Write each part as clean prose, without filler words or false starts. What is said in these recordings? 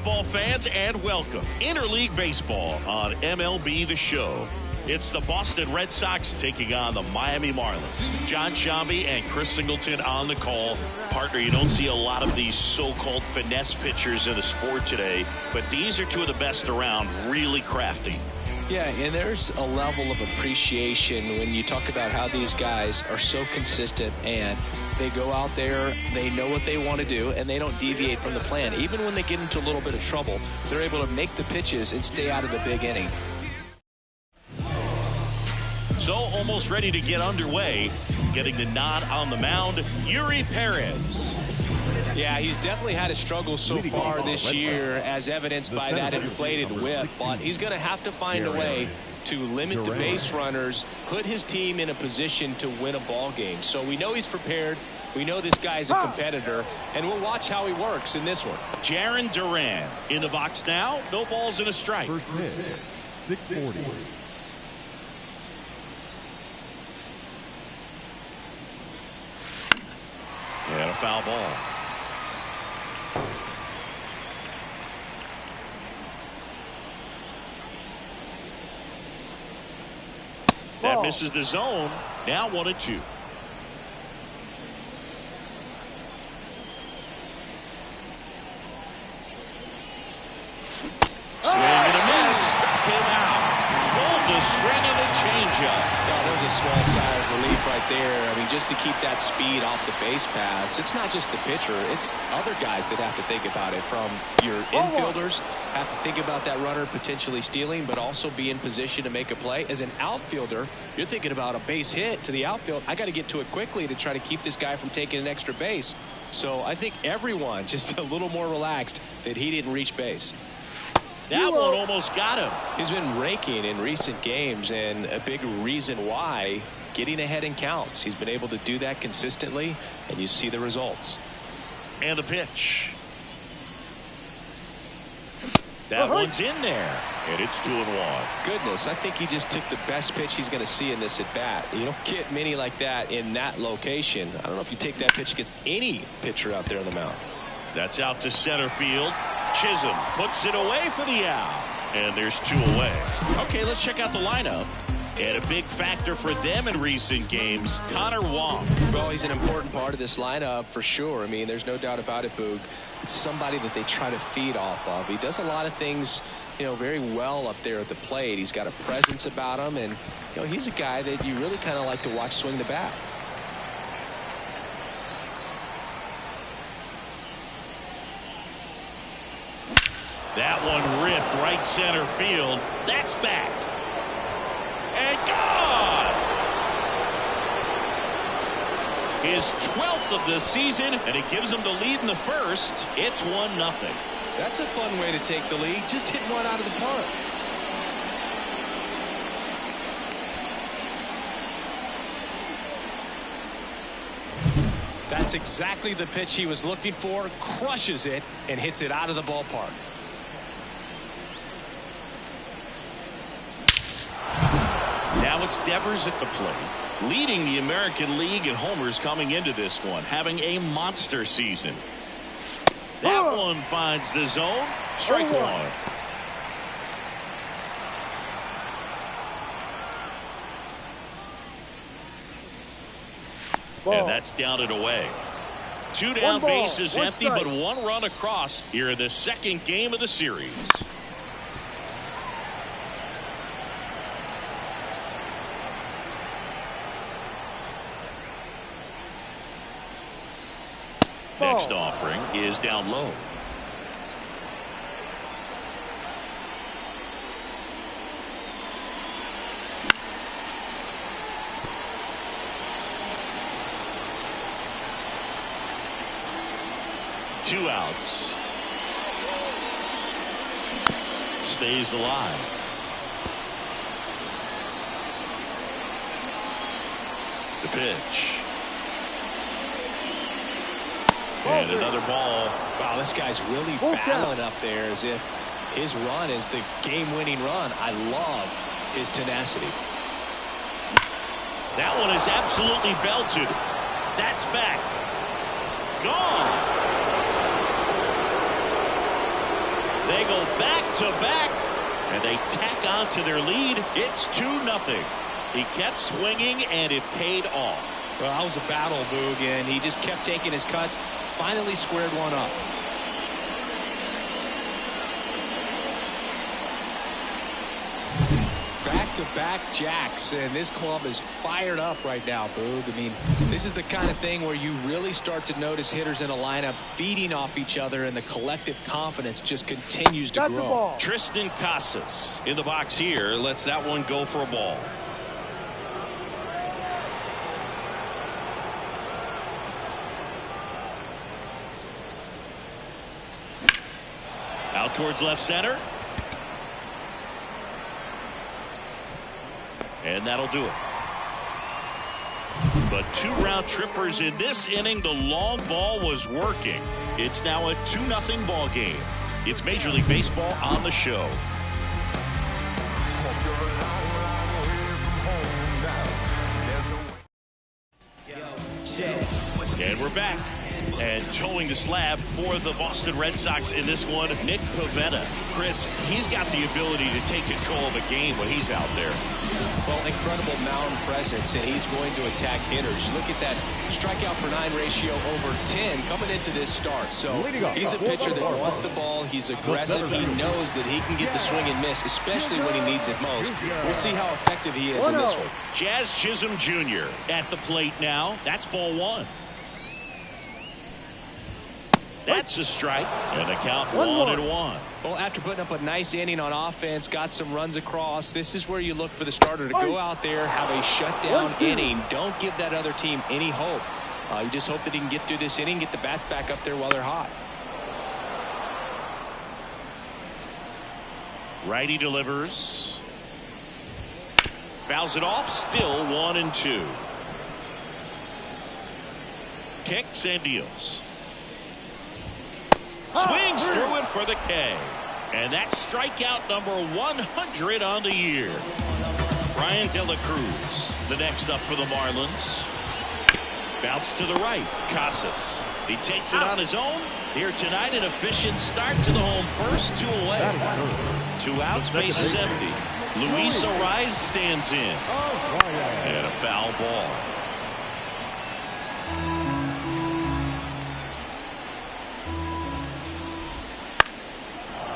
baseball fans, and welcome Interleague Baseball on MLB The Show. It's the Boston Red Sox taking on the Miami Marlins. John Sciambi and Chris Singleton on the call. Partner, you don't see a lot of these so-called finesse pitchers in the sport today, but these are two of the best around, really crafty. Yeah, and there's a level of appreciation when you talk about how these guys are so consistent and they go out there, they know what they want to do, and they don't deviate from the plan. Even when they get into a little bit of trouble, they're able to make the pitches and stay out of the big inning. So almost ready to get underway. Getting the nod on the mound, Yuri Perez. Yeah, he's definitely had a struggle so far this year, as evidenced by that inflated whip. But he's going to have to find a way to limit the base runners, put his team in a position to win a ball game. So we know he's prepared. We know this guy's a competitor, and we'll watch how he works in this one. Jarren Duran in the box now. No balls and a strike. First pitch, 640. And a foul ball. That misses the zone. Now 1-2. Swing and a miss. Struck him out. Pulled the string of the changeup. There's a small sigh of relief right there. I mean, just to keep that speed off the base paths, it's not just the pitcher, it's other guys that have to think about it. From your infielders have to think about that runner potentially stealing, but also be in position to make a play. As an outfielder, you're thinking about a base hit to the outfield. I got to get to it quickly to try to keep this guy from taking an extra base. So I think everyone just a little more relaxed that he didn't reach base. That one almost got him. He's been raking in recent games, and a big reason why, getting ahead in counts. He's been able to do that consistently, and you see the results. And the pitch. That one's in there, and it's 2-1. Goodness, I think he just took the best pitch he's going to see in this at-bat. You don't get many like that in that location. I don't know if you take that pitch against any pitcher out there on the mound. That's out to center field. Chisholm puts it away for the out. And there's 2 away. Okay, let's check out the lineup. And a big factor for them in recent games, Connor Wong. Well, he's an important part of this lineup for sure. I mean, there's no doubt about it, Boog. It's somebody that they try to feed off of. He does a lot of things, very well up there at the plate. He's got a presence about him, and, he's a guy that you really kind of like to watch swing the bat. That one ripped right center field. That's back. And gone! His 12th of the season, and it gives him the lead in the first. It's 1-0. That's a fun way to take the lead. Just hit one out of the park. That's exactly the pitch he was looking for. Crushes it and hits it out of the ballpark. Now it's Devers at the plate, leading the American League in homers coming into this one, having a monster season. That one finds the zone. Strike 1. And that's down and away. 2 down, bases empty, but 1 run across here in the second game of the series. Next offering is down low. Two outs. Stays alive. The pitch. And another ball. Wow, this guy's really battling up there as if his run is the game-winning run. I love his tenacity. That one is absolutely belted. That's back. Gone. They go back-to-back, and they tack on to their lead. It's 2-0. He kept swinging, and it paid off. Well, that was a battle, Boog, and he just kept taking his cuts. Finally squared one up. Back-to-back jacks, and this club is fired up right now, Boog. I mean, this is the kind of thing where you really start to notice hitters in a lineup feeding off each other, and the collective confidence just continues to grow. Triston Casas in the box here lets that one go for a ball. Out towards left center. And that'll do it. But 2 round trippers in this inning. The long ball was working. It's now a 2-0 ball game. It's Major League Baseball on the show. And we're back. And towing the slab for the Boston Red Sox in this one, Nick Pivetta. Chris, he's got the ability to take control of a game when he's out there. Well, incredible mound presence, and he's going to attack hitters. Look at that strikeout per 9 ratio over 10 coming into this start. So he's a pitcher that wants the ball. He's aggressive. He knows that he can get the swing and miss, especially when he needs it most. We'll see how effective he is in this one. Jazz Chisholm Jr. at the plate now. That's ball 1. That's a strike, and the count 1-1. Well, after putting up a nice inning on offense, got some runs across, this is where you look for the starter to go out there, have a shutdown inning. Don't give that other team any hope. You just hope that he can get through this inning, get the bats back up there while they're hot. Righty delivers. Fouls it off, still 1-2. Kicks and deals. Swings through it for the K. And that's strikeout number 100 on the year. Brian De La Cruz, the next up for the Marlins. Bounce to the right. Casas. He takes it on his own. Here tonight, an efficient start to the home first. 2 away. 2 outs, base is empty. Luis Arraez stands in. And a foul ball.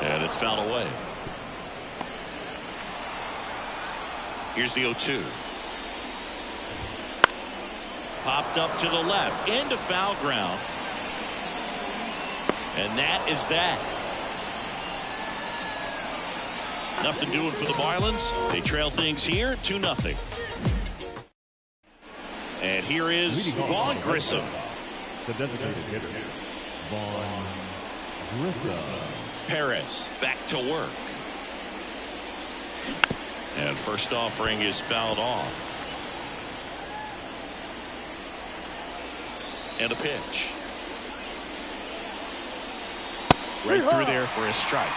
And it's fouled away. Here's the 0-2. Popped up to the left. Into foul ground. And that is that. Nothing doing for the Marlins. They trail things here 2-0. And here is Vaughn Grissom. The designated hitter, Vaughn Grissom. Perez back to work. And first offering is fouled off. And a pitch. Right through there for a strike.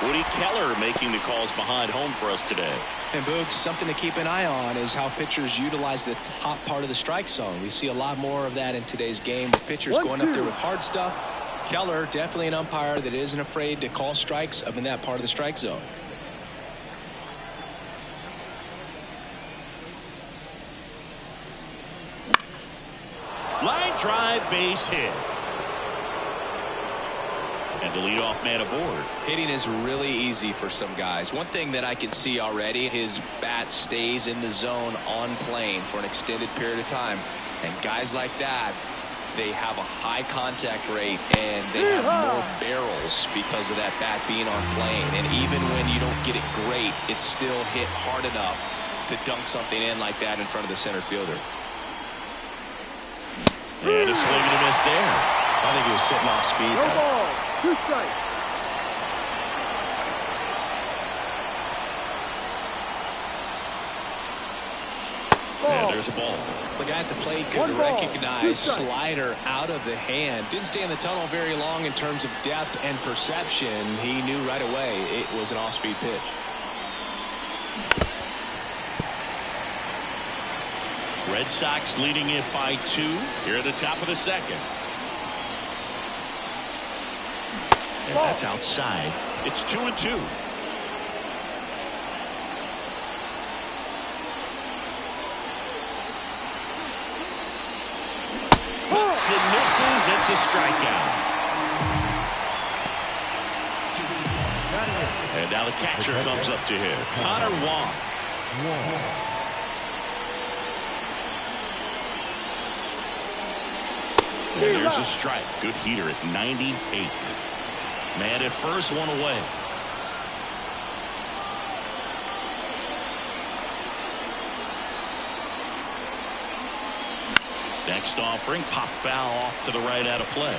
Woody Keller making the calls behind home for us today. And Boog, something to keep an eye on is how pitchers utilize the top part of the strike zone. We see a lot more of that in today's game with pitchers going up there with hard stuff. Keller, definitely an umpire that isn't afraid to call strikes up in that part of the strike zone. Line drive, base hit. And the leadoff man aboard. Hitting is really easy for some guys. One thing that I can see already, his bat stays in the zone on plane for an extended period of time. And guys like that, they have a high contact rate and they have more barrels because of that bat being on plane. And even when you don't get it great, it's still hit hard enough to dunk something in like that in front of the center fielder. And a swing and a miss there. I think he was sitting off speed. No ball, 2 strikes. And there's a ball. The guy at the plate could recognize slider out of the hand. Didn't stay in the tunnel very long in terms of depth and perception. He knew right away it was an off-speed pitch. Red Sox leading it by 2 here at the top of the second. And that's outside. It's 2-2. Cuts and misses. It's a strikeout. And now the catcher comes up to hit. Connor Wong. And there's a strike. Good heater at 98. Man at first, one away. Next offering, pop foul off to the right out of play.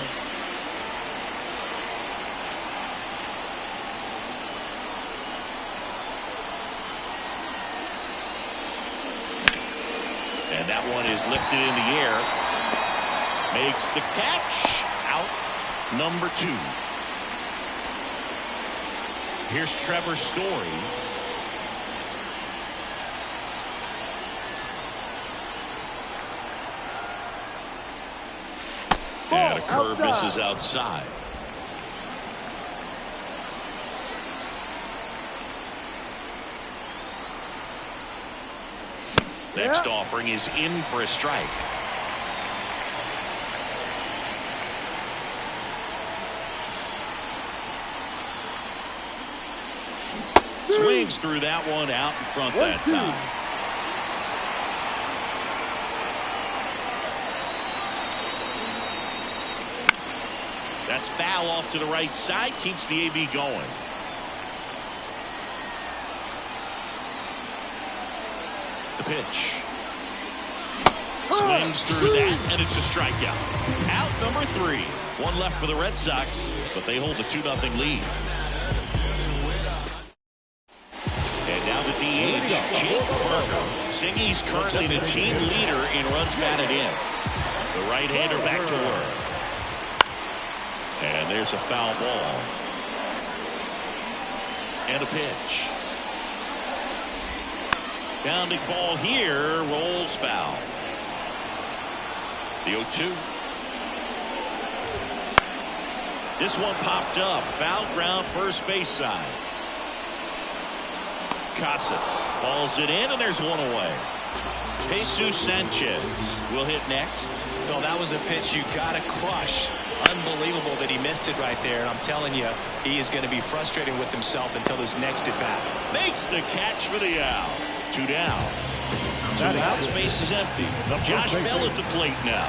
And that one is lifted in the air. Makes the catch. Out number 2. Here's Trevor Story. And a curve misses outside. Next offering is in for a strike. Swings through that one out in front that time. That's foul off to the right side. Keeps the AB going. The pitch. Swings through that, and it's a strikeout. Out number 3. One left for the Red Sox, but they hold a 2-0 lead. And now the DH, Jake Burger. Singy's currently the team leader in runs batted in. The right-hander back to work. And there's a foul ball. And a pitch. Pounding ball here, rolls foul. The 0-2. This one popped up. Foul ground, first base side. Casas balls it in, and there's one away. Jesus Sanchez will hit next. No, that was a pitch you got to crush. Unbelievable that he missed it right there. And I'm telling you, he is going to be frustrated with himself until his next at bat. Makes the catch for the out. 2 down. So the out space is empty. Josh Bell at the plate now.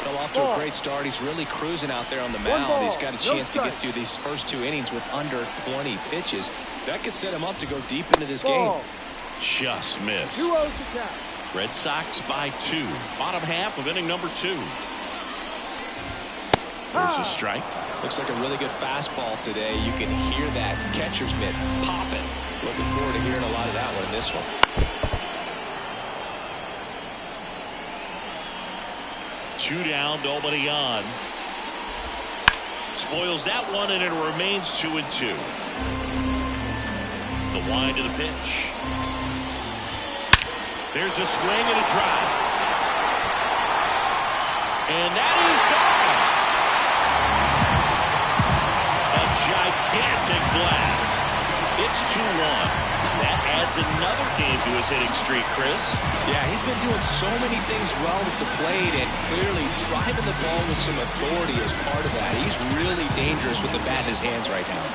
Fell off to a great start. He's really cruising out there on the mound. He's got a chance to get through these first 2 innings with under 20 pitches. That could set him up to go deep into this game. Just missed. Red Sox by 2. Bottom half of inning number 2. There's a strike. Looks like a really good fastball today. You can hear that catcher's mitt popping. Looking forward to hearing a lot of that one in this one. Two down, nobody on. Spoils that one, and it remains 2-2. The wind of the pitch. There's a swing and a drive. And that is gone. A gigantic blast. It's 2-1. That adds another game to his hitting streak, Chris. Yeah, he's been doing so many things well at the plate and clearly driving the ball with some authority as part of that. He's really dangerous with the bat in his hands right now.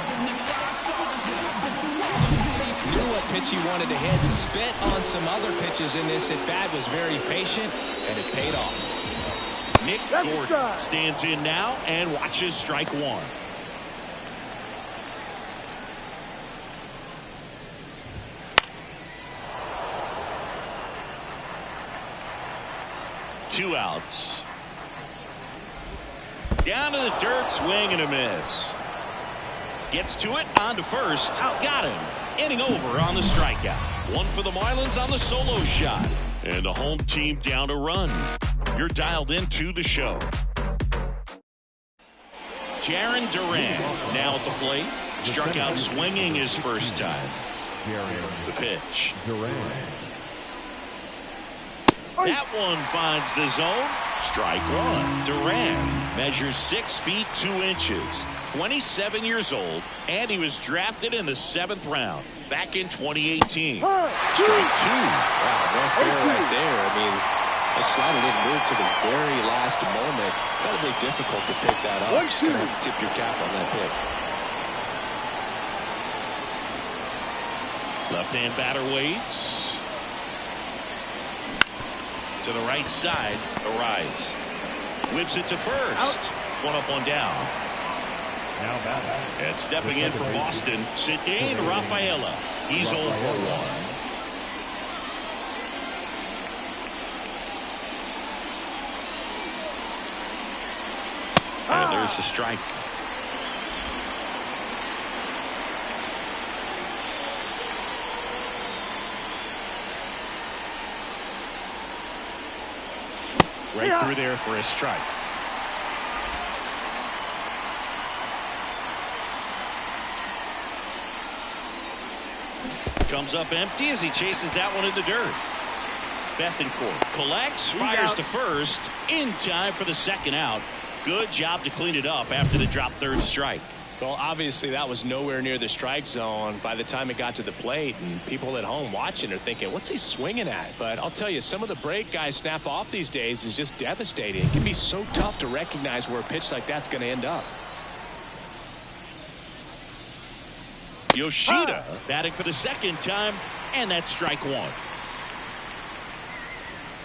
Knew what pitch he wanted to hit. Spit on some other pitches in this at-bat. Was very patient, and it paid off. Nick Gordon stands in now and watches strike 1. Two outs. Down to the dirt, swing and a miss. Gets to it, on to first. Got him. Inning over on the strikeout. One for the Marlins on the solo shot. And the home team down a run. You're dialed into the show. Jarren Duran now at the plate. Struck out swinging his first time. The pitch. That one finds the zone. Strike one. Duran measures 6 feet 2 inches, 27 years old, and he was drafted in the 7th round back in 2018. Strike two. Wow, no fair right there. I mean, the slider didn't move to the very last moment. Incredibly difficult to pick that up. Just going to have to tip your cap on that pick. Left-hand batter waits. To the right side, Arise. Whips it to first. One up, one down. Now batting. And stepping in for Boston, Ceddanne Rafaela. He's 0 for 1. And there's the strike. Right through there for a strike. Comes up empty as he chases that one in the dirt. Bethancourt collects, fires to first, in time for the second out. Good job to clean it up after the drop third strike. Well, obviously that was nowhere near the strike zone by the time it got to the plate, and people at home watching are thinking, what's he swinging at? But I'll tell you, some of the break guys snap off these days is just devastating. It can be so tough to recognize where a pitch like that's going to end up. Yoshida batting for the second time, and that's strike one.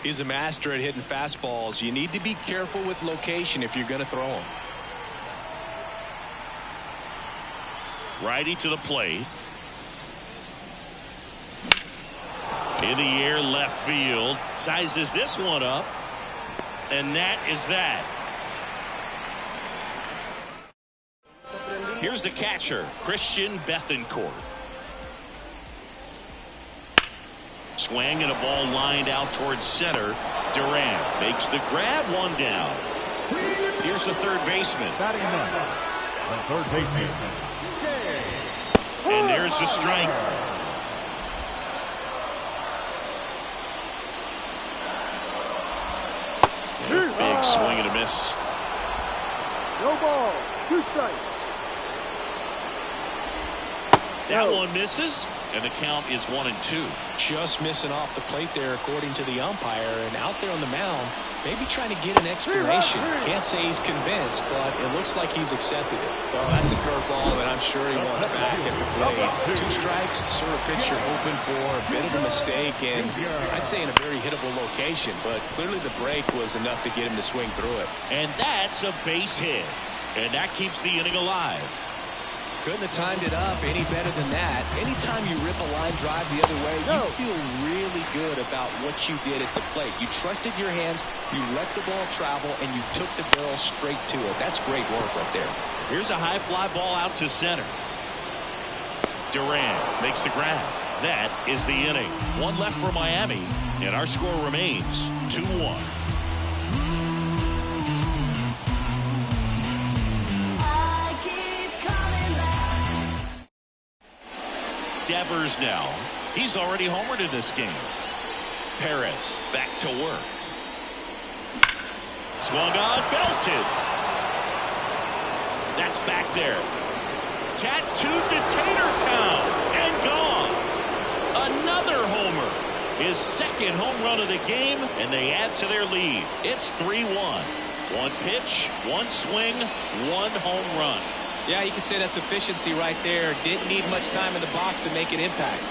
He's a master at hitting fastballs. You need to be careful with location if you're going to throw them. Righty to the plate. In the air, left field. Sizes this one up. And that is that. Here's the catcher, Christian Bethancourt. Swing and a ball lined out towards center. Duran makes the grab, one down. Here's the third baseman. Batting ninth, the third baseman. And there's the strike. And a big swing and a miss. No ball, 2 strikes. That one misses, and the count is 1-2. Just missing off the plate there, according to the umpire, and out there on the mound, maybe trying to get an explanation. Can't say he's convinced, but it looks like he's accepted it. Well, that's a curveball that I'm sure he wants back at the plate. 2 strikes, the sort of pitch you're hoping for, a bit of a mistake, and I'd say in a very hittable location, but clearly the break was enough to get him to swing through it. And that's a base hit, and that keeps the inning alive. Couldn't have timed it up any better than that. Anytime you rip a line drive the other way, you feel really good about what you did at the plate. You trusted your hands, you let the ball travel, and you took the barrel straight to it. That's great work right there. Here's a high fly ball out to center. Duran makes the grab. That is the inning. 1 left for Miami, and our score remains 2-1. Devers now. He's already homered in this game. Perez back to work. Swung on, belted. That's back there. Tattooed to Tatertown and gone. Another homer. His second home run of the game, and they add to their lead. It's 3-1. 1 pitch, 1 swing, 1 home run. Yeah, you could say that's efficiency right there. Didn't need much time in the box to make an impact.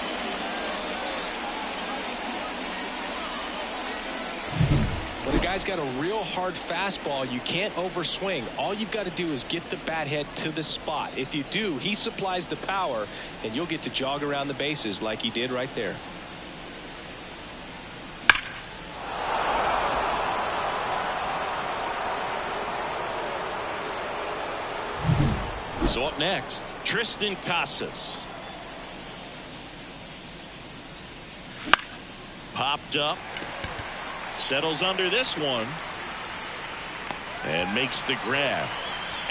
When a guy's got a real hard fastball, you can't overswing. All you've got to do is get the bat head to the spot. If you do, he supplies the power, and you'll get to jog around the bases like he did right there. So up next, Triston Casas. Popped up. Settles under this one. And makes the grab.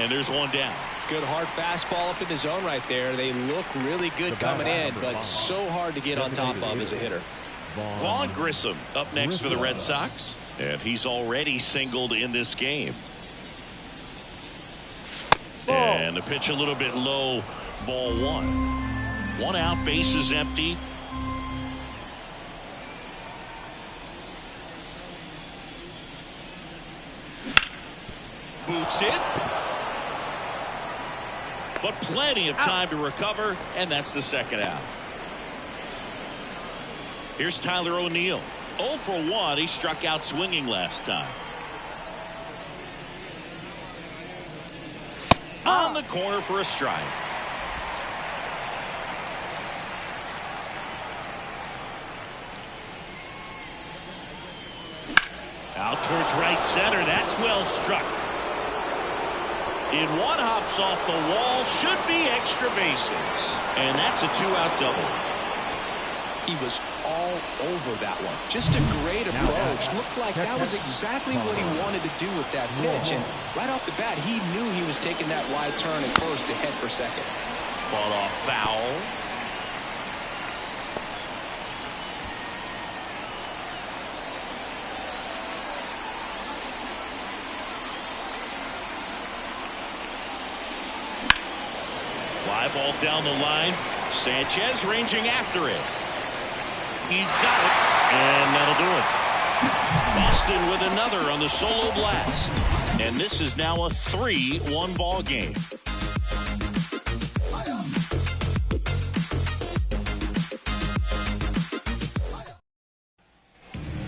And there's one down. Good hard fastball up in the zone right there. They look really good coming in, but so hard to get on top of as a hitter. Vaughn Grissom up next for the Red Sox. And he's already singled in this game. Ball. And the pitch a little bit low, ball one. One out, bases empty. Boots it. But plenty of time to recover, and that's the second out. Here's Tyler O'Neill. 0 for 1. He struck out swinging last time. On the corner for a strike. Out towards right center. That's well struck. In one, hops off the wall. Should be extra bases. And that's a 2-out double. He was all over that one. Just a great approach. Looked like that was exactly what he wanted to do with that pitch. And right off the bat, he knew he was taking that wide turn and close to head for second. Fought off foul. Fly ball down the line. Sanchez ranging after it. He's got it, and that'll do it. Boston with another on the solo blast. And this is now a 3-1 ball game.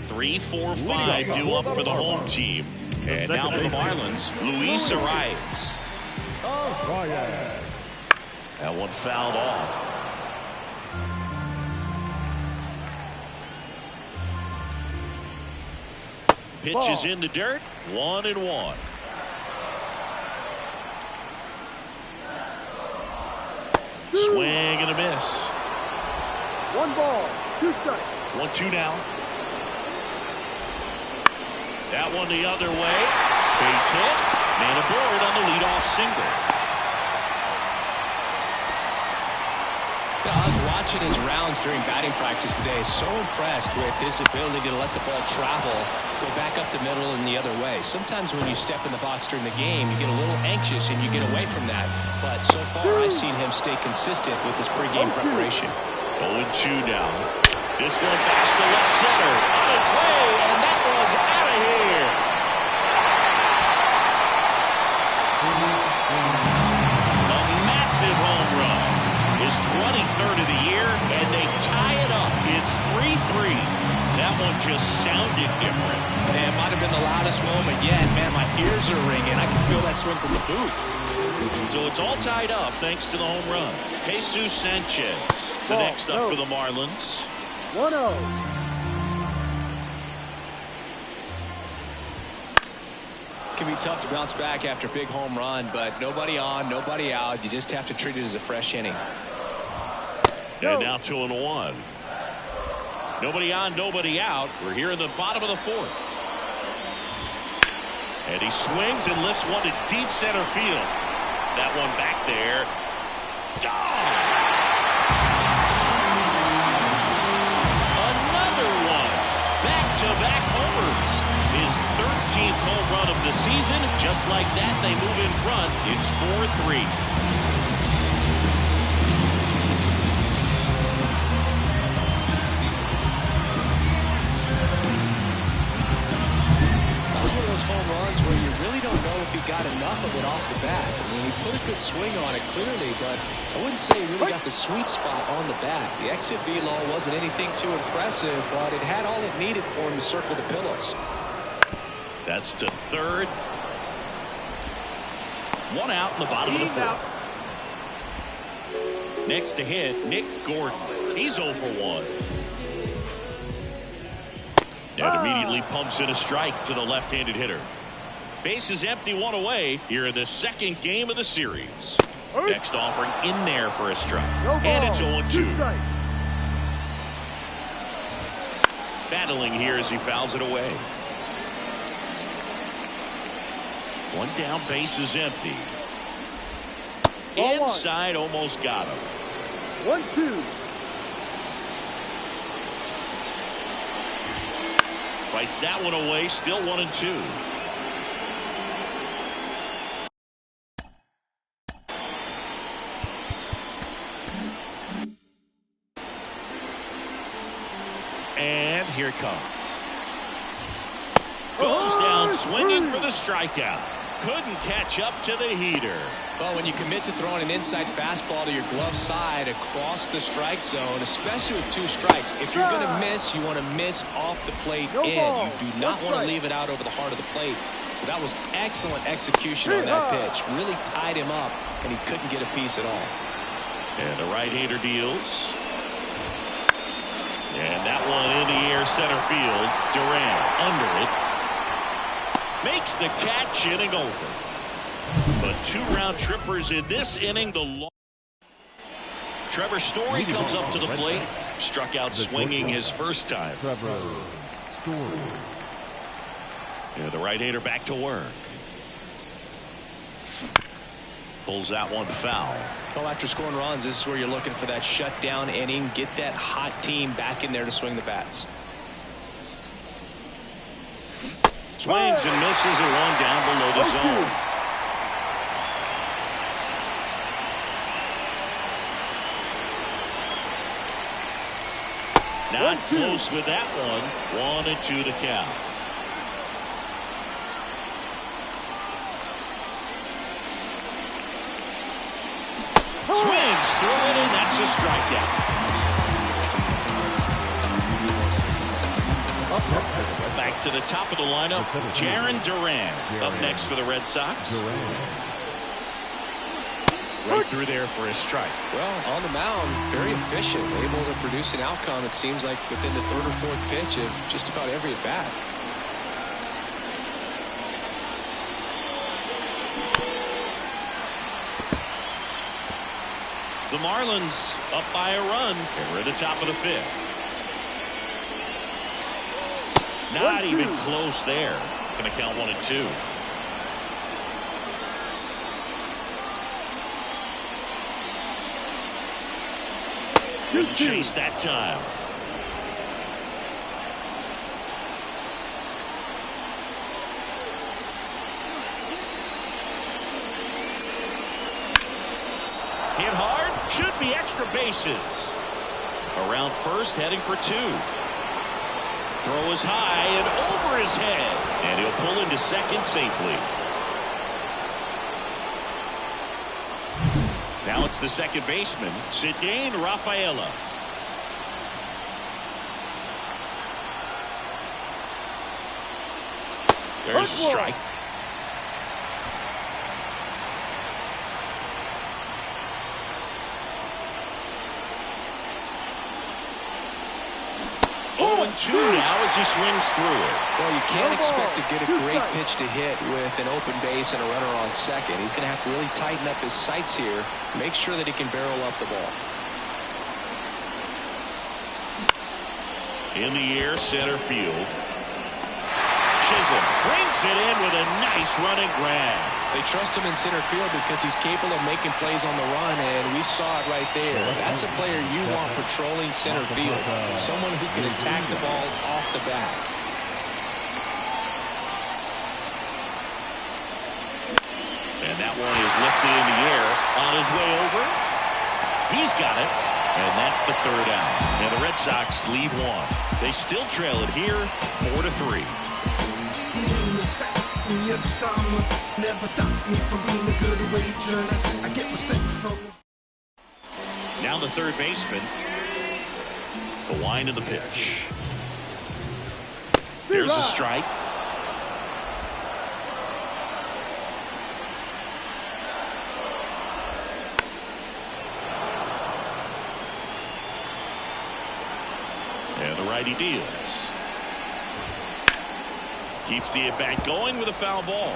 Three, 4, 5 due up for the home team. And now for the Marlins, Luis Arias. That one fouled off. Pitch is in the dirt. 1-1. Swing and a miss. 1 ball, 2 strikes. 1-2 now. That one the other way. Base hit. Man aboard on the leadoff single. I was watching his rounds during batting practice today. So impressed with his ability to let the ball travel, go back up the middle and the other way. Sometimes when you step in the box during the game, you get a little anxious and you get away from that. But so far, I've seen him stay consistent with his pregame preparation. 0-2 now. This one past the left center. On its way, and that one's out of here. A massive home run. His 23rd of the year, and they tie it up. It's 3-3. That one just sounded different. Man, might have been the loudest moment yet. Man, my ears are ringing. I can feel that swing from the booth. So it's all tied up thanks to the home run. Jesus Sanchez, the next up for the Marlins. 1-0. Can be tough to bounce back after a big home run, but nobody on, nobody out. You just have to treat it as a fresh inning. And now 2-1. Nobody on, nobody out. We're here in the bottom of the 4th. And he swings and lifts one to deep center field. That one back there. Gone! Another one. Back-to-back homers. His 13th home run of the season. Just like that, they move in front. It's 4-3. Home runs where you really don't know if he got enough of it off the bat. I mean, he put a good swing on it clearly, but I wouldn't say he really got the sweet spot on the bat. The exit velo wasn't anything too impressive, but it had all it needed for him to circle the pillows. That's to third. One out in the bottom of the 4th. Next to hit, Nick Gordon. He's 0 for 1. And immediately pumps in a strike to the left-handed hitter. Base is empty, 1 away here in the second game of the series. Next offering in there for a strike. And it's 0-2. Battling here as he fouls it away. One down, base is empty. Inside, almost got him. 1-2. Fights that one away, still 1-2. And here it comes. Goes down swinging for the strikeout. Couldn't catch up to the heater. Well, when you commit to throwing an inside fastball to your glove side across the strike zone, especially with 2 strikes, if you're going to miss, you want to miss off the plate in. You do not want to leave it out over the heart of the plate. So that was excellent execution on that pitch. Really tied him up, and he couldn't get a piece at all. And the right-hander deals. And that one in the air, center field. Duran under it. Makes the catch, inning over. But 2 round trippers in this inning. Trevor Story comes up to the plate. Struck out swinging his first time. Trevor Story. And the right-hander back to work. Pulls that one foul. Well, after scoring runs, this is where you're looking for that shutdown inning. Get that hot team back in there to swing the bats. Swings and misses, and one down below the zone. Not close with that one. 1-2 the count. Swings through it, and that's a strikeout. Back to the top of the lineup, Jarren Duran up next for the Red Sox. Right through there for a strike. Well, on the mound, very efficient, able to produce an outcome, it seems like, within the 3rd or 4th pitch of just about every at-bat. The Marlins up by a run, and we're at the top of the 5th. Not even close there. Going to count 1-2. Couldn't chase that time. Hit hard, should be extra bases. Around first, heading for 2. Throw is high and over his head, and he'll pull into second safely. Now it's the second baseman, Ceddanne Rafaela. There's a strike. Two now as he swings through it. Well, you can't expect to get a great pitch to hit with an open base and a runner on second. He's going to have to really tighten up his sights here, make sure that he can barrel up the ball. In the air, center field. Chisholm brings it in with a nice running grab. They trust him in center field because he's capable of making plays on the run, and we saw it right there. That's a player you want patrolling center field, someone who can attack the ball off the bat. And that one is lifted in the air on his way over. He's got it, and that's the 3rd out. And the Red Sox lead 1. They still trail it here, 4-3. Yes, I'm never stop me from being a good wager. I get respect from. Now the third baseman. The wind of the pitch. There's a strike. And the righty deals. Keeps the at-bat going with a foul ball.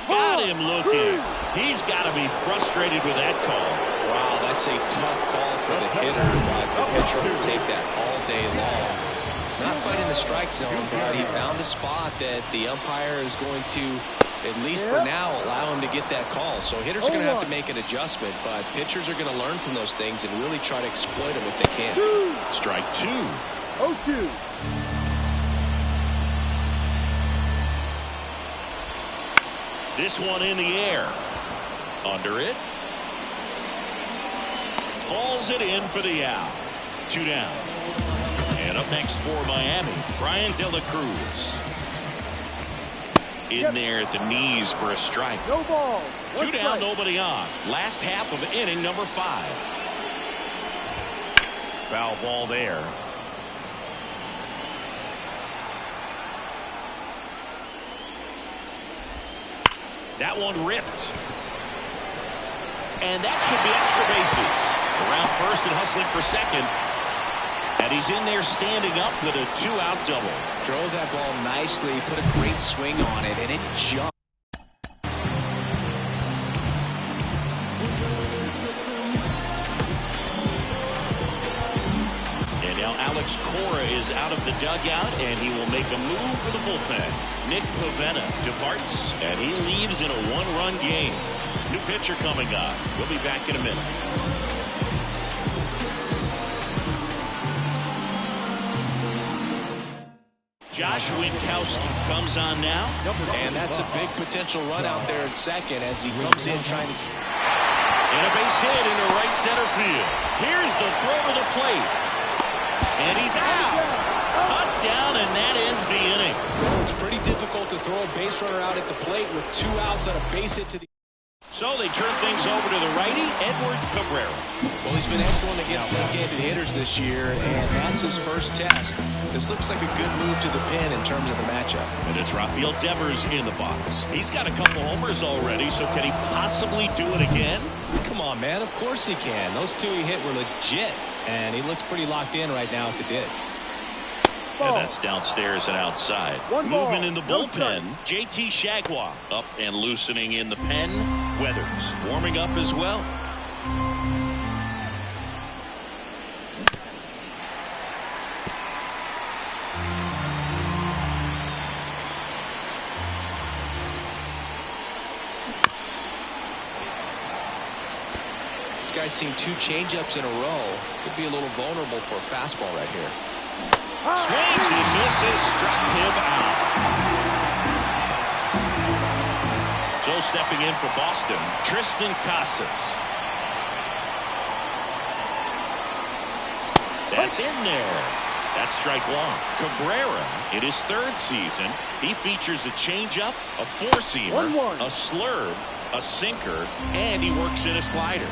Got him looking. He's got to be frustrated with that call. Wow, that's a tough call for the hitter, but the pitcher will take that all day long. Not fighting the strike zone, but he found a spot that the umpire is going to At least for now, allow him to get that call. So hitters are going to have to make an adjustment, but pitchers are going to learn from those things and really try to exploit them if they can. Strike 2. 0-2. This one in the air. Under it. Calls it in for the out. 2 down. And up next for Miami, Brian De La Cruz. In there at the knees for a strike. No ball. 2 down, nobody on. Last half of inning number 5. Foul ball there. That one ripped. And that should be extra bases. Around first and hustling for second. And he's in there standing up with a 2-out double. Drove that ball nicely, put a great swing on it, and it jumped. And now Alex Cora is out of the dugout, and he will make a move for the bullpen. Nick Pivetta departs, and he leaves in a 1-run game. New pitcher coming up. We'll be back in a minute. Josh Winkowski comes on now. And that's a big potential run out there at second as he comes in trying to... And a base hit into right center field. Here's the throw to the plate. And he's out. Cut down, and that ends the inning. Well, it's pretty difficult to throw a base runner out at the plate with 2 outs on a base hit to the... So they turn things over to the righty, Edward Cabrera. Well, he's been excellent against left-handed hitters this year, and that's his first test. This looks like a good move to the pin in terms of the matchup. And it's Rafael Devers in the box. He's got a couple homers already, so can he possibly do it again? Come on, man. Of course he can. Those 2 he hit were legit, and he looks pretty locked in right now at the dig. And that's downstairs and outside. Movement in the bullpen. JT Shagwa up and loosening in the pen. Weathers warming up as well. This guy's seen 2 changeups in a row. Could be a little vulnerable for a fastball right here. Swings and misses, struck him out. So stepping in for Boston, Tristan Casas. That's in there. That's strike 1. Cabrera, in his 3rd season, he features a changeup, a 4-seamer, a slurve, a sinker, and he works in a slider.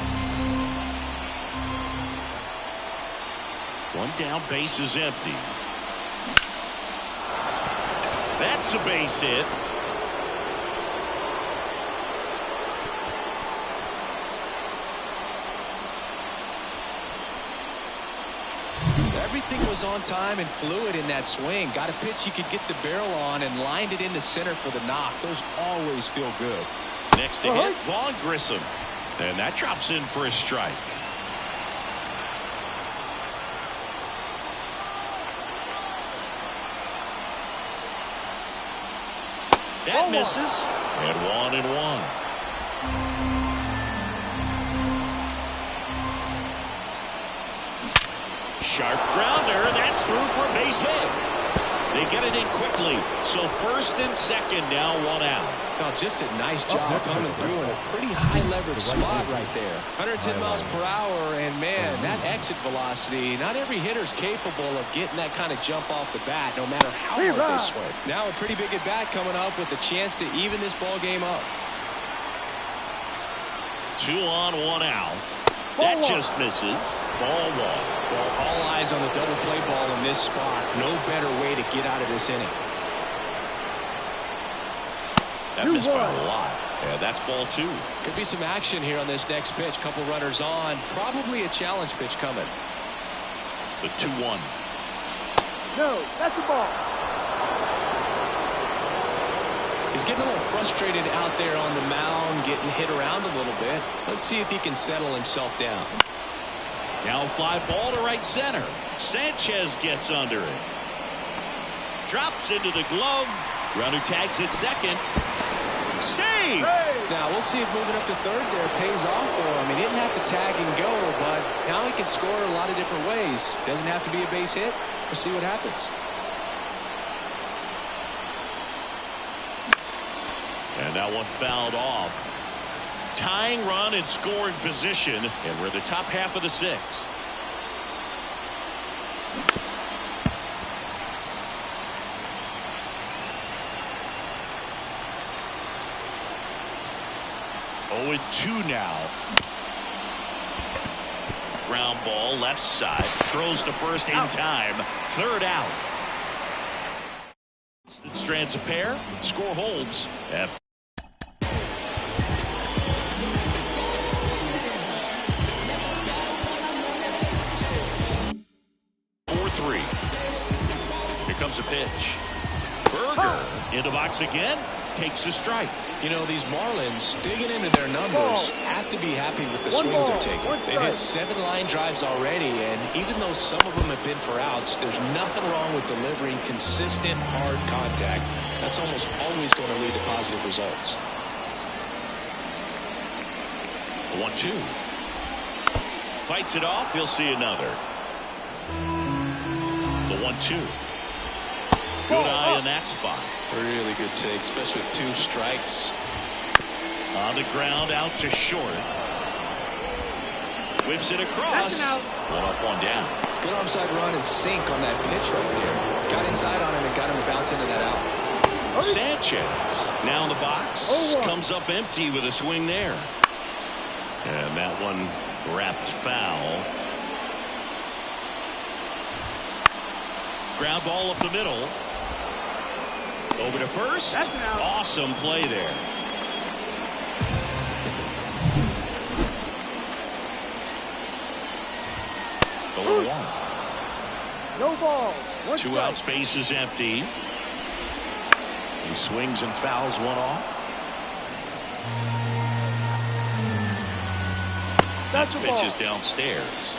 1 down, base is empty. That's a base hit. Everything was on time and fluid in that swing. Got a pitch he could get the barrel on and lined it into center for the knock. Those always feel good. Next to hit, Vaughn Grissom. And that drops in for a strike. That misses. And 1-1. Sharp grounder. That's through for a base hit. They get it in quickly. So first and second now, 1 out. Now just a nice job coming through in a pretty high leverage spot right there. 110 miles per hour, and man, that exit velocity, not every hitter's capable of getting that kind of jump off the bat, no matter how hard they swing. Now a pretty big at bat coming up with a chance to even this ball game up. 2 on, 1 out. That just misses. Ball 1. Well, all eyes on the double play ball in this spot. No better way to get out of this inning. That missed by a lot. Yeah, that's ball 2. Could be some action here on this next pitch. Couple runners on. Probably a challenge pitch coming. The 2-1. No, that's the ball. He's getting a little frustrated out there on the mound, getting hit around a little bit. Let's see if he can settle himself down. Now a fly ball to right center. Sanchez gets under it. Drops into the glove. Runner tags at second. Save! Now, we'll see if moving up to third there pays off for him. He didn't have to tag and go, but now he can score a lot of different ways. Doesn't have to be a base hit. We'll see what happens. And that one fouled off. Tying run in scoring position, and we're in the top half of the sixth. Oh, and 2 now. Ground ball left side. Throws to first in time. Third out. Strands a pair. Score holds. F. 4-3. Here comes a pitch. Berger into box again. Takes a strike. You know, these Marlins, digging into their numbers, have to be happy with the swings they're taking. They've hit 7 line drives already, and even though some of them have been for outs, there's nothing wrong with delivering consistent, hard contact. That's almost always going to lead to positive results. 1-2. Fights it off. He'll see another. The 1-2. Good eye in that spot. Really good take, especially with 2 strikes. On the ground, out to short. Whips it across. One up, one down. Good onside run and sink on that pitch right there. Got inside on him and got him to bounce into that out. Sanchez now in the box. Comes up empty with a swing there. And that one wrapped foul. Ground ball up the middle. Over to first. Awesome play there. The 1. No ball. 2 out, space is empty. He swings and fouls one off. That's a Pitch is ball. downstairs.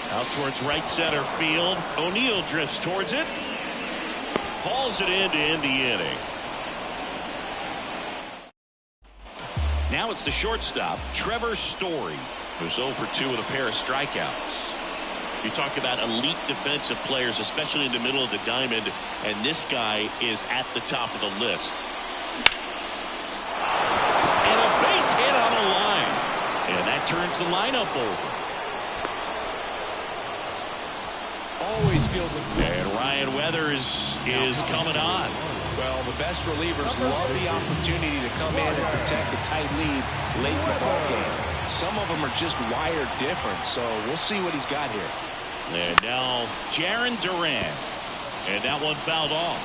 Out towards right center field. O'Neill drifts towards it. Hauls it in to end the inning. Now it's the shortstop, Trevor Story, who's 0 for 2 with a pair of strikeouts. You talk about elite defensive players, especially in the middle of the diamond, and this guy is at the top of the list. And a base hit on the line. And that turns the lineup over. Always feels like... And Ryan Weathers is coming on. Well, the best relievers love the opportunity to come in and protect a tight lead late in the ball game. Some of them are just wired different, so we'll see what he's got here. And now Jarren Duran. And that one fouled off.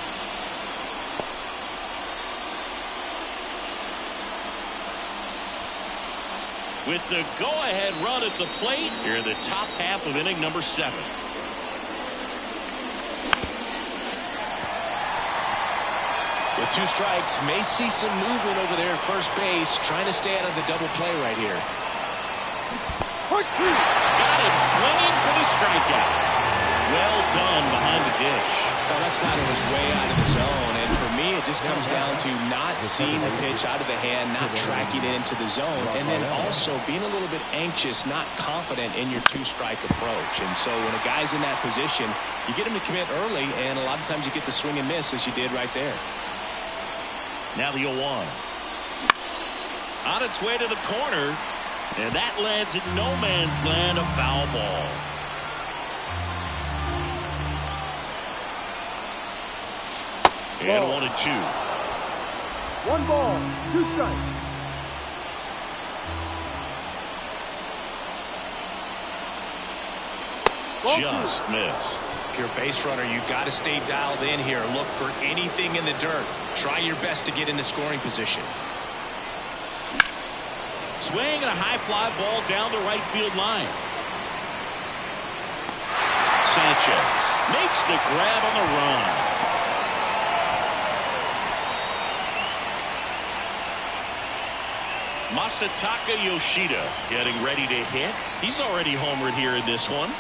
With the go-ahead run at the plate, here in the top half of inning number 7. With 2 strikes, may see some movement over there at first base, trying to stay out of the double play right here. Got him swinging for the strikeout. Well done behind the dish. Well, that slider was way out of the zone, and for me, it just comes down to not seeing the pitch out of the hand, not tracking it into the zone, and then also being a little bit anxious, not confident in your 2-strike approach. And so when a guy's in that position, you get him to commit early, and a lot of times you get the swing and miss as you did right there. Now the 0-1. On its way to the corner, and that lands in no man's land, a foul ball. And 1 and 2. 1 ball, 2 strikes. Just missed. If you're a base runner, you got to stay dialed in here. Look for anything in the dirt. Try your best to get into scoring position. Swing and a high fly ball down the right field line. Sanchez makes the grab on the run. Masataka Yoshida getting ready to hit. He's already homered here in this one.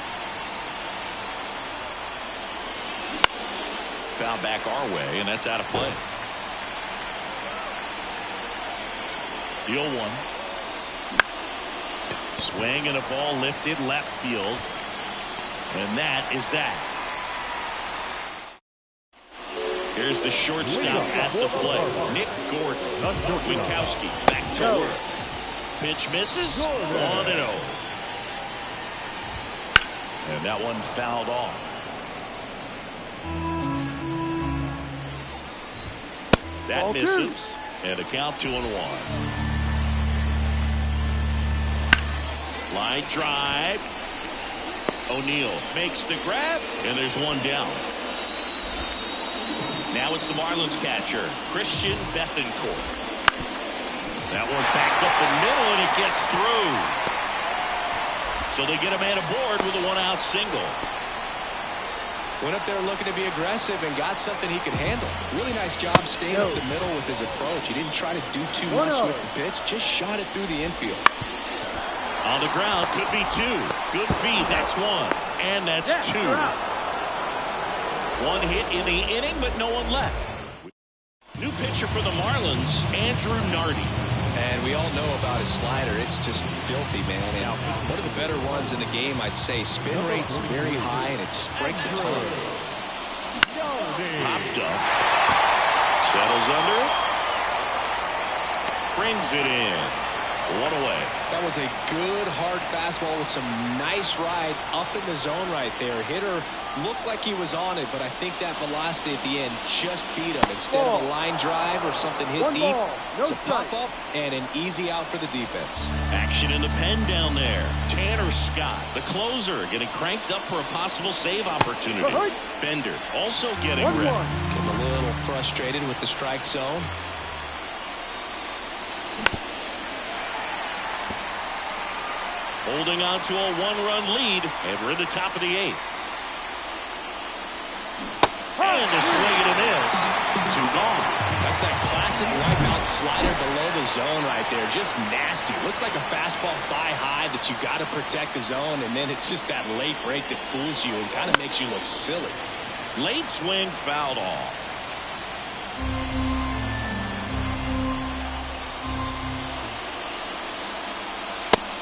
foul back our way, and that's out of play. The 0-1. Swing and a ball lifted left field. And that is that. Here's the shortstop at the plate. Nick Gordon. Winkowski back to work. Pitch misses. 1-0. And that one fouled off. That misses. And a count 2-1. Line drive. O'Neill makes the grab, and there's one down. Now it's the Marlins catcher, Christian Bethancourt. That one backed up the middle, and it gets through. So they get a man aboard with a one-out single. Went up there looking to be aggressive and got something he could handle. Really nice job staying up the middle with his approach. He didn't try to do too much with the pitch, just shot it through the infield. On the ground, could be two. Good feed, that's one. And that's two. One hit in the inning, but no one left. New pitcher for the Marlins, Andrew Nardi. And we all know about his slider. It's just filthy, man. And one of the better ones in the game, I'd say. Spin rate's very high, and it just breaks a ton. Popped up. Settles under it. Brings it in. One away. That was a good, hard fastball with some nice ride up in the zone right there. Hitter looked like he was on it, but I think that velocity at the end just beat him. Instead of a line drive or something hit deep, it's a pop-up and an easy out for the defense. Action in the pen down there. Tanner Scott, the closer, getting cranked up for a possible save opportunity. Bender also getting ready. Getting a little frustrated with the strike zone. Holding on to a one-run lead, and we're in the top of the 8th. And a swing and a miss. Two gone. That's that classic wipeout slider below the zone right there. Just nasty. Looks like a fastball thigh high that you got to protect the zone, and then it's just that late break that fools you and kind of makes you look silly. Late swing fouled off.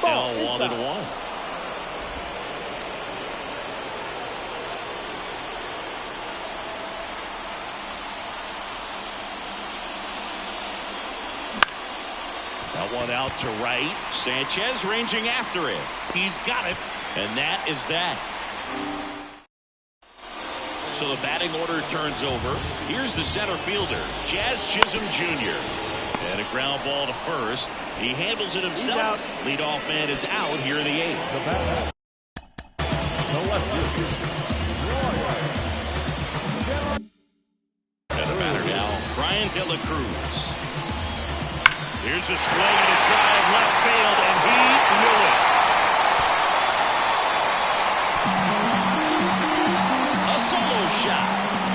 Now 1-1. That one out to right. Sanchez ranging after it. He's got it, and that is that. So the batting order turns over. Here's the center fielder, Jazz Chisholm Jr. And a ground ball to first. He handles it himself. Leadoff man is out here in the 8th. And the batter now, Brian De La Cruz. Here's a swing and a drive left field, and he knew it. A solo shot.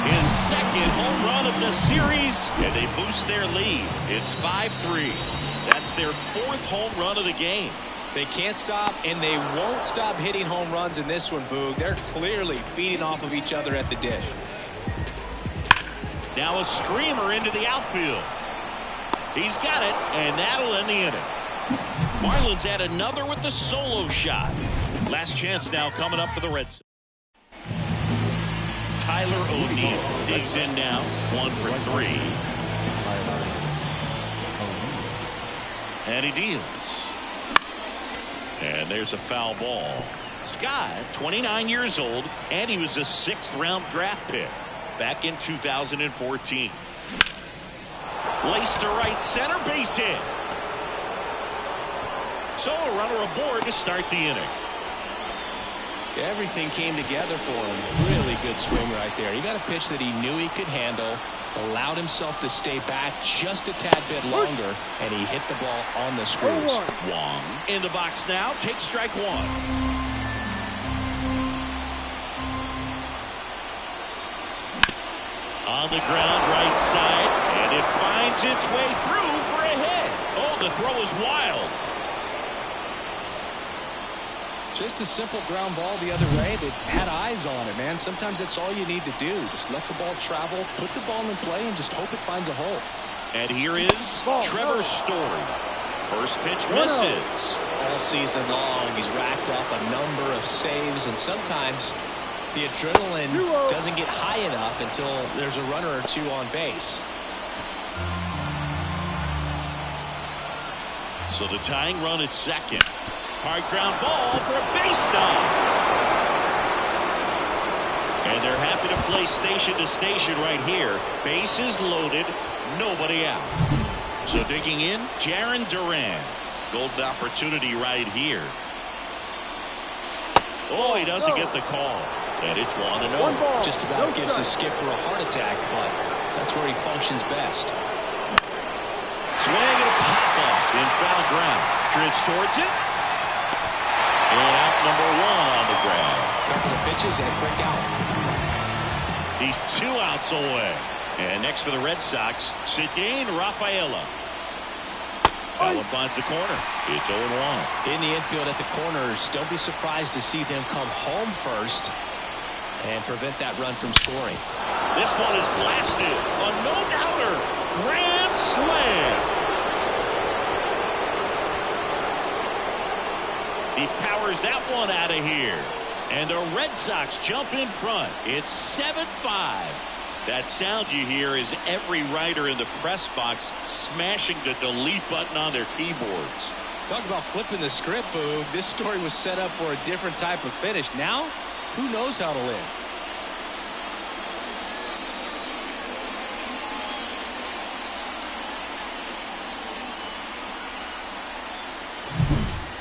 His second home run of the series, and they boost their lead. It's 5-3. That's their 4th home run of the game. They can't stop, and they won't stop hitting home runs in this one, Boog. They're clearly feeding off of each other at the dish. Now a screamer into the outfield. He's got it, and that'll end the inning. Marlins add another with the solo shot. Last chance now coming up for the Red Sox. Tyler O'Neill digs in now, 1 for 3. And he deals. And there's a foul ball. Scott, 29 years old, and he was a 6th-round draft pick back in 2014. Laced to right center, base hit. So a runner aboard to start the inning. Everything came together for him. Really good swing right there. He got a pitch that he knew he could handle, allowed himself to stay back just a tad bit longer, and he hit the ball on the screws. Wong in the box now, takes strike 1. On the ground, right side, and it finds its way through for a hit. Oh, the throw is wild. Just a simple ground ball the other way that had eyes on it, man. Sometimes that's all you need to do. Just let the ball travel, put the ball in play, and just hope it finds a hole. And here is Trevor Story. First pitch misses. All season long, he's racked up a number of saves, and sometimes the adrenaline doesn't get high enough until there's a runner or two on base. So the tying run at second. Hard ground ball for a base knock. And they're happy to play station to station right here. Bases loaded, nobody out. So digging in, Jarren Duran. Golden opportunity right here. Oh, he doesn't get the call. And it's 1-0. Just about gives his skipper a heart attack, but that's where he functions best. Swing and a pop-up in foul ground. Drifts towards it. And out number 1 on the ground. Couple of pitches and a quick out. He's 2 outs away. And next for the Red Sox, Ceddanne Rafaela. That one finds the corner. It's 0-1. In the infield at the corners, don't be surprised to see them come home first and prevent that run from scoring. This one is blasted. A no-doubter. Grand slam. He powers that one out of here. And the Red Sox jump in front. It's 7-5. That sound you hear is every writer in the press box smashing the delete button on their keyboards. Talk about flipping the script, Boog. This story was set up for a different type of finish. Now, who knows how to win?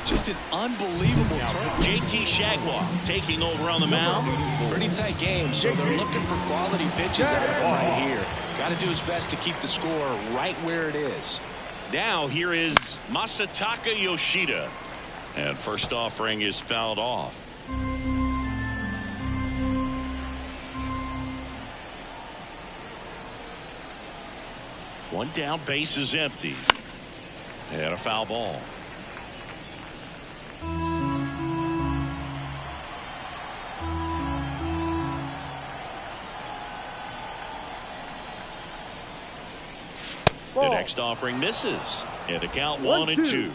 Just an unbelievable turn. JT Shagwell taking over on the mound. Pretty tight game, so they're looking for quality pitches out of him right here. Got to do his best to keep the score right where it is. Now here is Masataka Yoshida. And first offering is fouled off. One down, base is empty. And a foul ball. The next offering misses. And the count 1-2.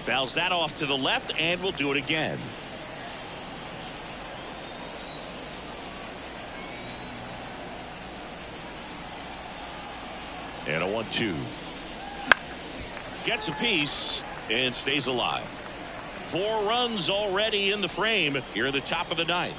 Fouls that off to the left and will do it again. And a 1-2. Gets a piece and stays alive. 4 runs already in the frame here at the top of the ninth.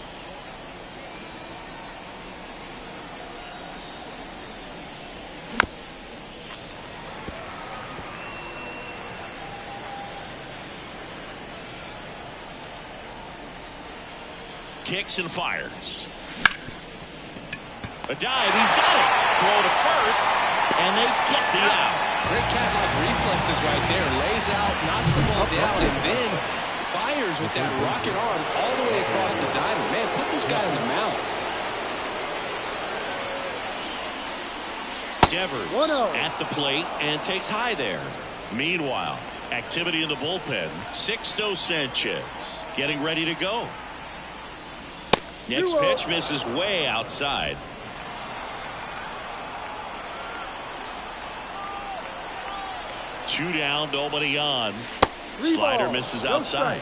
Kicks and fires. A dive, he's got it. Throw to first, and they get the out. Great cat-like reflexes right there. Lays out, knocks the ball down, and then fires with that rocket arm all the way across the diamond. Man, put this guy on the mound. Devers at the plate and takes high there. Meanwhile, activity in the bullpen. Sixto Sanchez getting ready to go. Next pitch misses way outside. Two down, nobody on. Slider misses outside.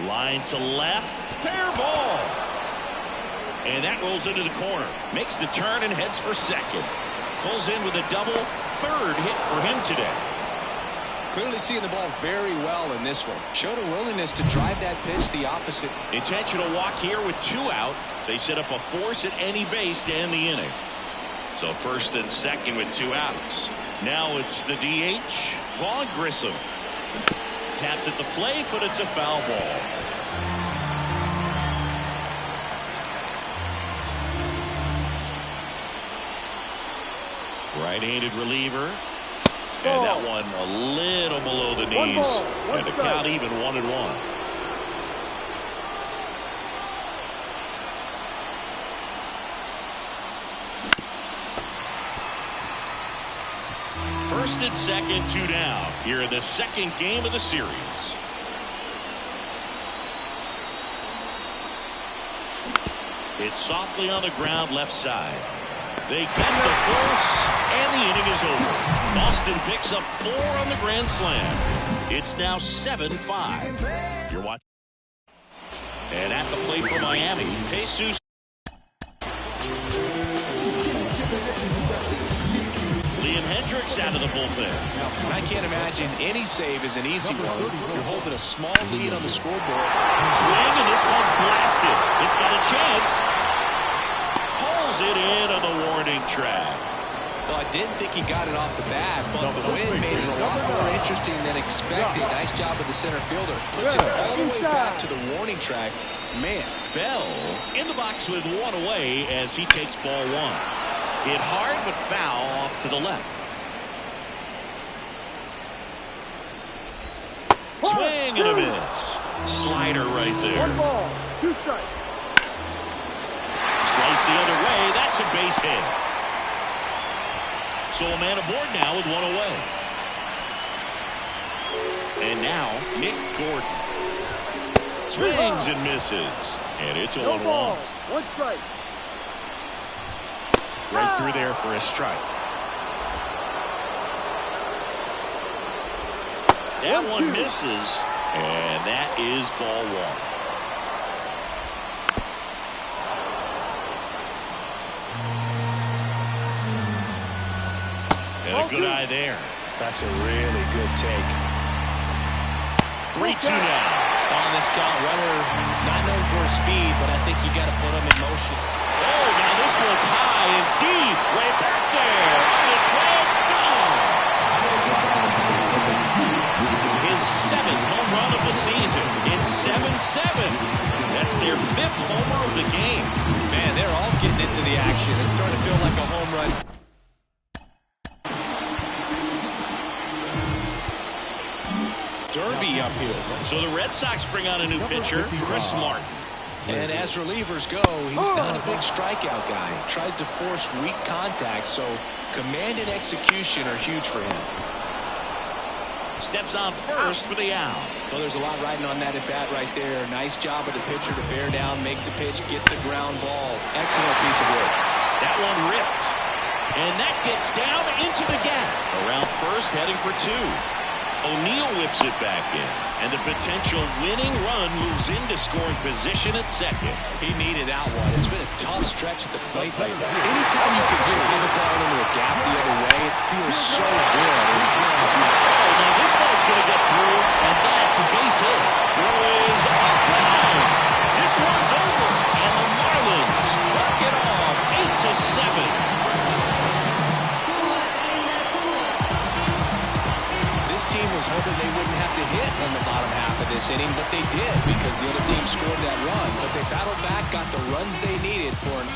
Line to left. Fair ball. And that rolls into the corner. Makes the turn and heads for second. Pulls in with a double. Third hit for him today. Clearly seeing the ball very well in this one. Showed a willingness to drive that pitch the opposite. Intentional walk here with 2 out. They set up a force at any base to end the inning. So first and second with 2 outs. Now it's the DH, Vaughn Grissom. Tapped at the plate, but it's a foul ball. Right-handed reliever. And that one a little below the knees. And the count even 1-1. First and second, 2 down here in the second game of the series. It's softly on the ground left side. They get the force, and the inning is over. Boston picks up 4 on the grand slam. It's now 7-5. You're watching. And at the plate for Miami, Jesus. Liam Hendricks out of the bullpen. I can't imagine any save is an easy one. You're holding a small lead on the scoreboard. Swing, and this one's blasted. It's got a chance. Pulls it in on the warning track. Well, I didn't think he got it off the bat, but the wind made it a lot more interesting than expected. Nice job of the center fielder. Puts it all the way back to the warning track. Man. Bell in the box with 1 away as he takes ball 1. Hit hard but foul off to the left. Swing and a miss. Slider right there. 1 ball, 2 strikes. Slice the other way. That's a base hit. So a man aboard now with 1 away. And now Nick Gordon. Swings and misses. And it's a 1-1. 1 strike. Right through there for a strike. That one misses. And that is ball 1. And a good eye there. That's a really good take. 3-2 now. On this count, runner not known for his speed, but I think you got to put him in motion. Oh, now this one's high and deep. Way back there. On its way. Gone. His 7th home run of the season. It's 7-7. That's their 5th homer of the game. Man, they're all getting into the action. It's starting to feel like a home run. Derby uphill. So the Red Sox bring on a new pitcher, Chris Martin. And as relievers go, he's not a big strikeout guy. Tries to force weak contact, so command and execution are huge for him. Steps on first for the out. Well, there's a lot riding on that at bat right there. Nice job of the pitcher to bear down, make the pitch, get the ground ball. Excellent piece of work. That one ripped. And that gets down into the gap. Around first, heading for 2. O'Neill whips it back in, and the potential winning run moves into scoring position at second. He needed that one. It's been a tough stretch at the plate lately. Anytime you can drive the ball into a gap the other way, it feels so good. Oh, now this ball's going to get through, and that's a base hit. Throw is off line. This one's over, and the Marlins knock it off 8-7. Team was hoping they wouldn't have to hit in the bottom half of this inning, but they did because the other team scored that run. But they battled back, got the runs they needed for an